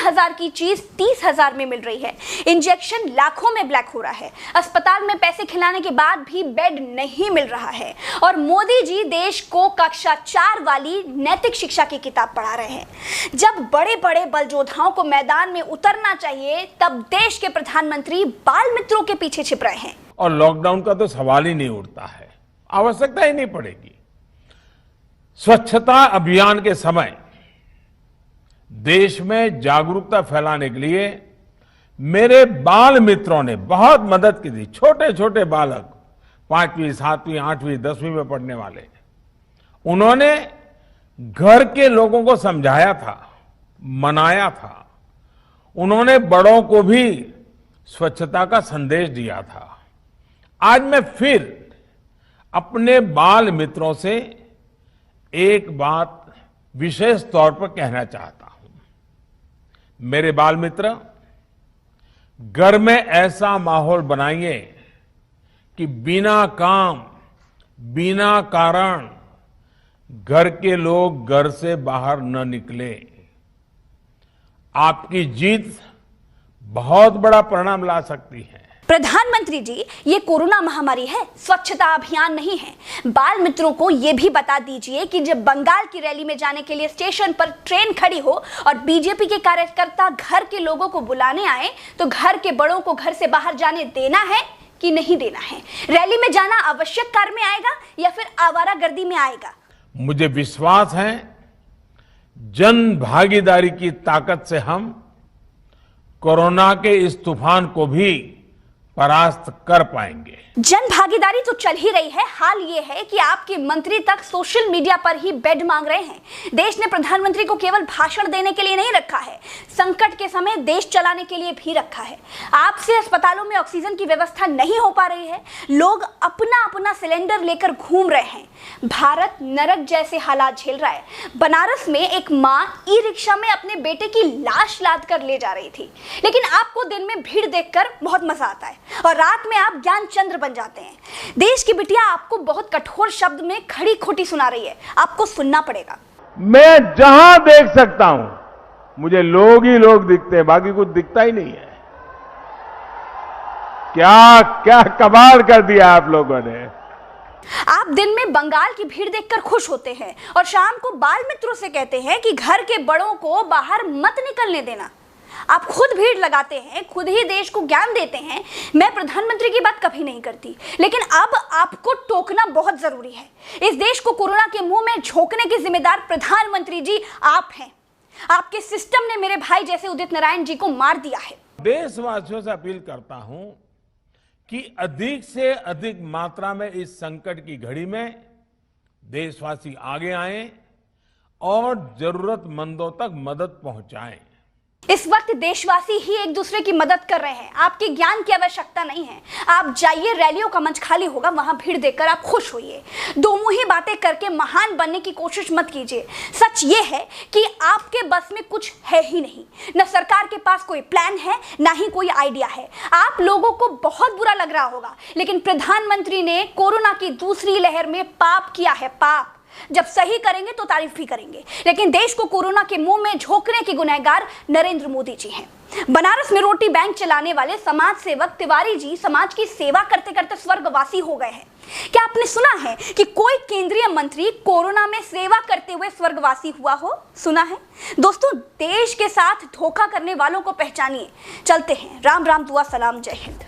3,000 की चीज 30,000 में मिल रही है। इंजेक्शन लाखों में ब्लैक हो रहा है। अस्पताल में पैसे खिलाने के बाद भी बेड नहीं मिल रहा है। और मोदी जी देश को कक्षा 4 वाली नैतिक शिक्षा की किताब पढ़ा रहे हैं। जब बड़े बड़े बल योद्धाओं को मैदान में उतरना चाहिए, तब देश के प्रधानमंत्री बाल मित्रों के पीछे छिप रहे हैं। और लॉकडाउन का तो सवाल ही नहीं उठता है, आवश्यकता ही नहीं पड़ेगी। स्वच्छता अभियान के समय देश में जागरूकता फैलाने के लिए मेरे बाल मित्रों ने बहुत मदद की थी। छोटे छोटे बालक 5वीं, 7वीं, 8वीं, 10वीं में पढ़ने वाले, उन्होंने घर के लोगों को समझाया था, मनाया था। उन्होंने बड़ों को भी स्वच्छता का संदेश दिया था। आज मैं फिर अपने बाल मित्रों से एक बात विशेष तौर पर कहना चाहता हूं। मेरे बाल मित्र, घर में ऐसा माहौल बनाइए कि बिना काम, बिना कारण घर के लोग घर से बाहर न निकले। आपकी जीत बहुत बड़ा परिणाम ला सकती है। प्रधानमंत्री जी, ये कोरोना महामारी है, स्वच्छता अभियान नहीं है। बाल मित्रों को ये भी बता दीजिए कि जब बंगाल की रैली में जाने के लिए स्टेशन पर ट्रेन खड़ी हो और बीजेपी के कार्यकर्ता घर के लोगों को बुलाने आए, तो घर के बड़ों को घर से बाहर जाने देना है कि नहीं देना है? रैली में जाना आवश्यक कार्य में आएगा या फिर आवारागर्दी में आएगा? मुझे विश्वास है जन भागीदारी की ताकत से हम कोरोना के इस तूफान को भी परास्त कर पाएंगे। जन भागीदारी तो चल ही रही है। हाल ये है कि आपके मंत्री तक सोशल मीडिया पर ही बेड मांग रहे हैं। देश ने प्रधानमंत्री को केवल भाषण देने के लिए नहीं रखा है, संकट के समय देश चलाने के लिए भी रखा है। आपसे अस्पतालों में ऑक्सीजन की व्यवस्था नहीं हो पा रही है, लोग अपना अपना सिलेंडर लेकर घूम रहे हैं। भारत नरक जैसे हालात झेल रहा है। बनारस में एक माँ ई रिक्शा में अपने बेटे की लाश लाद कर ले जा रही थी, लेकिन आपको दिन में भीड़ देखकर बहुत मजा आता है और रात में आप ज्ञान चंद्र बन जाते हैं। देश की बिटिया आपको बहुत कठोर शब्द में खड़ी खोटी सुना रही है, आपको सुनना पड़ेगा। मैं जहां देख सकता हूं मुझे लोग ही लोग दिखते हैं, बाकी कुछ दिखता ही नहीं है। क्या क्या कमाल कर दिया आप लोगों ने। आप दिन में बंगाल की भीड़ देखकर खुश होते हैं और शाम को बाल मित्रों से कहते हैं कि घर के बड़ों को बाहर मत निकलने देना। आप खुद भीड़ लगाते हैं, खुद ही देश को ज्ञान देते हैं। मैं प्रधानमंत्री की बात कभी नहीं करती, लेकिन अब आपको टोकना बहुत जरूरी है। इस देश को कोरोना के मुंह में झोंकने के जिम्मेदार प्रधानमंत्री जी आप हैं। आपके सिस्टम ने मेरे भाई जैसे उदित नारायण जी को मार दिया है। देशवासियों से अपील करता हूं कि अधिक से अधिक मात्रा में इस संकट की घड़ी में देशवासी आगे आएं और जरूरतमंदों तक मदद पहुंचाएं। इस वक्त देशवासी ही एक दूसरे की मदद कर रहे हैं। आपके ज्ञान की आवश्यकता नहीं है। आप जाइए, रैलियों का मंच खाली होगा, वहां भीड़ देखकर आप खुश होइए। दो मुंही बातें करके महान बनने की कोशिश मत कीजिए। सच ये है कि आपके बस में कुछ है ही नहीं। न सरकार के पास कोई प्लान है, ना ही कोई आइडिया है। आप लोगों को बहुत बुरा लग रहा होगा, लेकिन प्रधानमंत्री ने कोरोना की दूसरी लहर में पाप किया है, पाप। जब सही करेंगे तो तारीफ भी करेंगे, लेकिन देश को कोरोना के मुंह में झोंकने के गुनहगार नरेंद्र मोदी जी हैं। बनारस में रोटी बैंक चलाने वाले समाज सेवक तिवारी जी समाज की सेवा करते करते स्वर्गवासी हो गए हैं। क्या आपने सुना है कि कोई केंद्रीय मंत्री कोरोना में सेवा करते हुए स्वर्गवासी हुआ हो? सुना है? दोस्तों, देश के साथ धोखा करने वालों को पहचानिए। चलते हैं। राम राम, दुआ सलाम, जय हिंद।